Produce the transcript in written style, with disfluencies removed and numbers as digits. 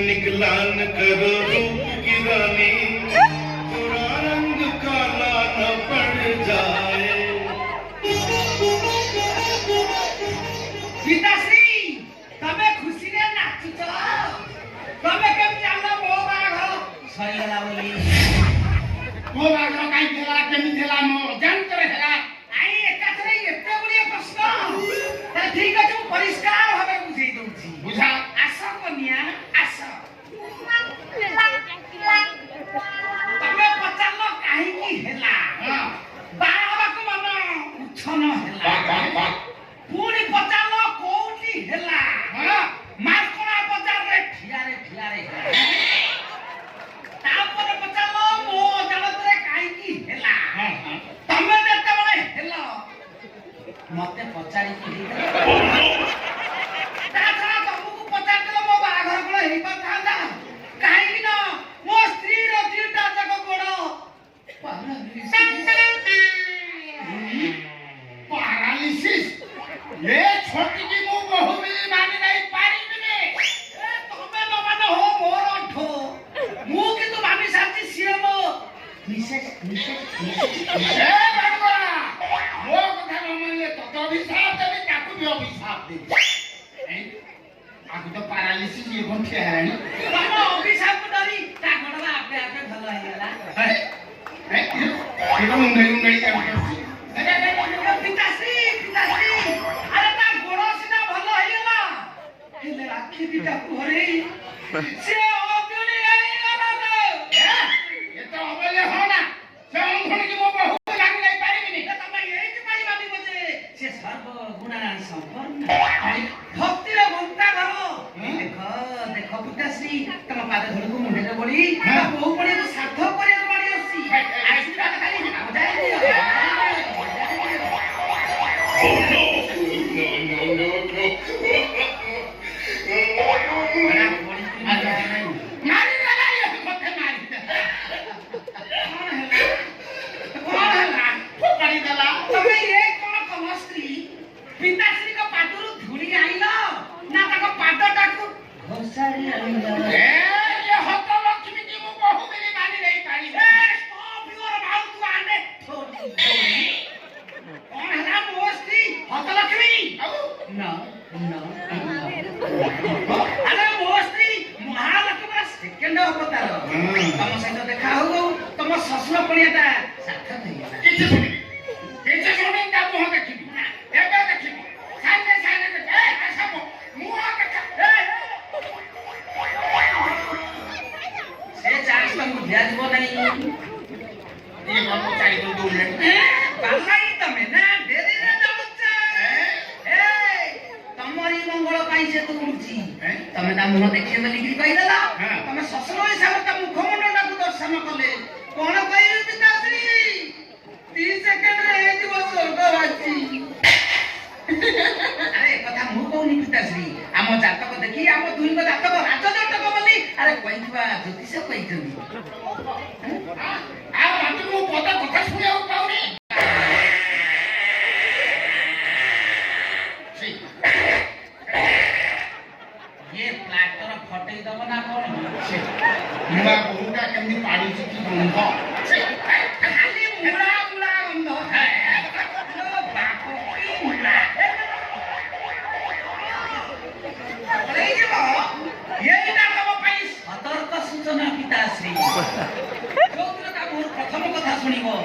निकलान करो रूप की रानी, पूरा रंग काला न पड़ जाए। पिताश्री तमे खुशी रे नाचुच, तमे केम जानो मो बाघ सहीला बोली मो बाघ काई देला केमी देला मो जान करे हेला आई एकाथरे एते गुलिया प्रश्न त ठीक अछि मु परिष्कार भाबे बुझेई दउची बुझा आशा कन्या आशा तमे पचालो काहे की हेला बाबा को मन उछन हेला पूरी पचालो कोठी हेला मारकोना बाजार रे ठियारे तापर पचालो मो जलत रे काहे की हेला तमे देते बळे हेला मते पचारी की ताछा तमको पचार देलो मो बाघर कोले हेई पाथांदा काहे की न मो स्त्री रो तीनटा जग गोड़ पैरालिसिस ये छोटी की मु बहु भी मानी नहीं पारी बिने तमे न माने हो मोर ठो मु किंतु भाभी साथी सीएमओ मिसेस ए बागरा मो कथा न मानले तो अभिशाप देबे ताकू भी अभिशाप दे आकु तो पैरालिसिस ये कोन ठे है तमे अभिशाप डरी ता गडला आपे आपे भलो हेला ए ये मुंगई का पिताश्री अरे ता गोड़ सिना भलो हेला हेले आखी दिटा कोरे से ओबली हेला ये तो अबले होना से अंगण की मो बहु लाग नहीं पारिबिनी तमे एक पाई मानी बजे से सर्व गुणा संपन्न भक्ति रे भक्ता घर देखो पिताश्री तम पाद धरको मुंडे रे बड़ी बहु पड़ी तो सार्थक करे मारी आसी आशीर्वाद खाली बजाय दियो पिताश्री को पादरू धुड़ी आइलो ना ताको पादटाकू घोसाड़ी आइलो ये हत लक्ष्मी की मु बहु बेली मानी नहीं पारी स्टॉप योर माउथ टू आंडे थोड़ी कौन हला मोस्ती हत लक्ष्मी नो अरे मोस्ती महालक्ष्मी सेकंड अवतार तम सहित देखा हो तम ससुर पड़ियाटा सार्थक नहीं किछ सुनी ता मुह देखी एबे देखी साने ए ऐसा मुह देखा से चांस तुम दियाजबो नहीं ये मन को चाहिए तो दूर ले बालाई तमे ना देरी रे जामुचा ए तमरी मंगल पाई से तू मुची तमे ता मुह देखिए बोली की कहि देला तमे ससुर हिसाब ता मुखमंडल को दर्शन कले कोन कहि पिताश्री 30 सेकंड रे ए दिवस स्वर्गवासी अरे कथा मु कहूनी पिताश्री आम जातक देखी आम दुई को जातक राज जातक बोली अरे कहिथबा ज्योतिष कहिथबी आ बाकी मु पदा कथा सुनिया पाउनी ये प्लाटर फटई दब ना कोन मुड़ा बहुटा केमनी पाड़ी छी की गंध खाली मुड़ा गंध है लो बापो की मुड़ा अरे ये ना तम पई सतर्क सूचना पिताश्री जोत्र का मोर प्रथम कथा सुनिबो